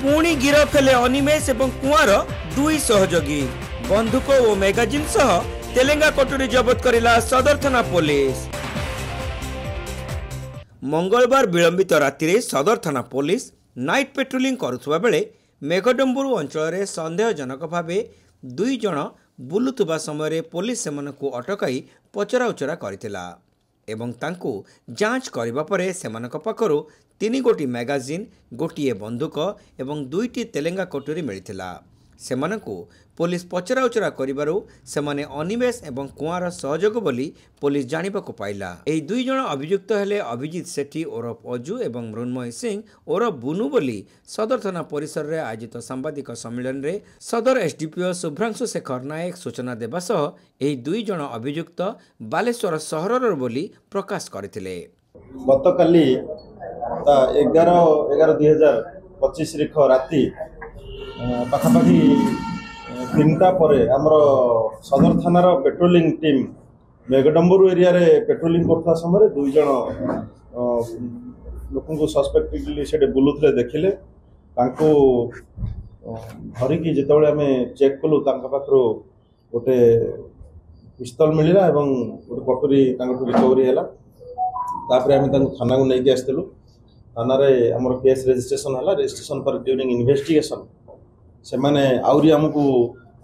पुणी गिरफ हेले अनिमेष एवं कुआर दुई सहयोगी बंधुक और मैगाजिन सह तेलेंगा कटोरी जबत करिला सदर थाना पुलिस। मंगलवार विलंबित राति रे सदर थाना पुलिस नाइट पेट्रोलिंग करुवा बेले मेघडम्बुरु अंचल संदेहजनक भावे दुई जन बुलुथुबा समय पुलिस सेमानकु अटकाई पचराउचरा करथिला एवं तांकु जांच करिबा परे सेमानक पाखरु 3 गोटी मैगाजिन गोटिए बंदूक एवं 2टी तेलेंगा कटोरी मिलिथिला। सेमानकु पुलिस पचराउचरा करिबारु सेमाने अनिमेष एवं कुआर सहयोग बोली पुलिस जानिबाकु पाइला। एई दुई जन अभियुक्त हेले अभिजित सेठी ओरफ अजू एवं मृण्मय सिंह ओरफ बुनु बोली सदर थाना परिसर रे आयोजित सांबादिक सम्मेलन रे सदर एसडीपीओ शुभ्रांशु शेखर नायक सूचना देबा सह एई दुई जन अभियुक्त बालेश्वर सहरर बोली प्रकाश करथिले। गतकाली 11/11/2025 रेख राति पाखापाखि 3टा परे आमर सदर थानार पेट्रोलिंग टीम मेघडम्बुरु एरिया रे पेट्रोलिंग करता समय दुई जन लोक सस्पेक्टली से बुलुले देखिले धरिकी जिते आम चेक कलु पाखु गोटे पिस्तल मिलला एवं गोटे कटोरी रिकवरी है। आम थाना को लेकिन आसलु थाना आमर केस रेजिस्ट्रेशन है। रेजिस्ट्रेशन पर ड्यूरिंग इन्वेस्टिगेशन से माने आउरी हमको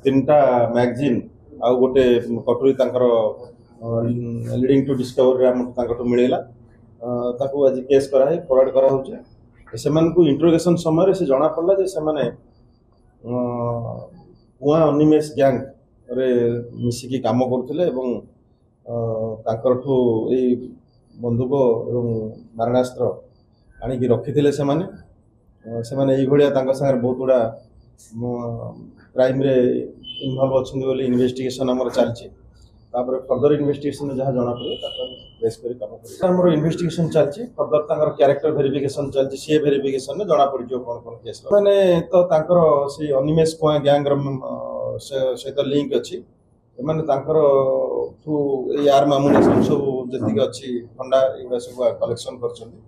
3टा मैगजीन आउ गोटे कटोरी लीडिंग टू डिस्कवरी आमको मिलला ताकू आज केस कराई फरवर्ड करा होचे। सेमानकु इंट्रोगेशन समय से जना पड़ला जे सेमाने कुआ अनिमेष गैंग रे मिसिकी काम करथिले एवं ताकरठू ए बंदूक एवं मारणास्त्र आनिकी रखिथिले। सेमाने एई भलिया तांका संगे बहुत गुडा क्राइम रे इन्वॉल्व अछंदी बोली इन्वेस्टिगेशन हमर चलछि। तापर फर्दर इन्वेस्टिगेशन जहाँ जना पड़े बेस करी काम करी हमर इन्वेस्टिगेशन चलछि। फर्दर तांकर कैरेक्टर वेरिफिकेशन चलछि। सी वेरिफिकेशन में जना पड़ि जो कोन केस माने तो तांकर से अनिमेष कुआ गैंग से तो लिंक अछि। एमाने तांकर थु यार मामूनेशन सब जतिक अछि फंडा एबा सब कलेक्शन करछन्ती।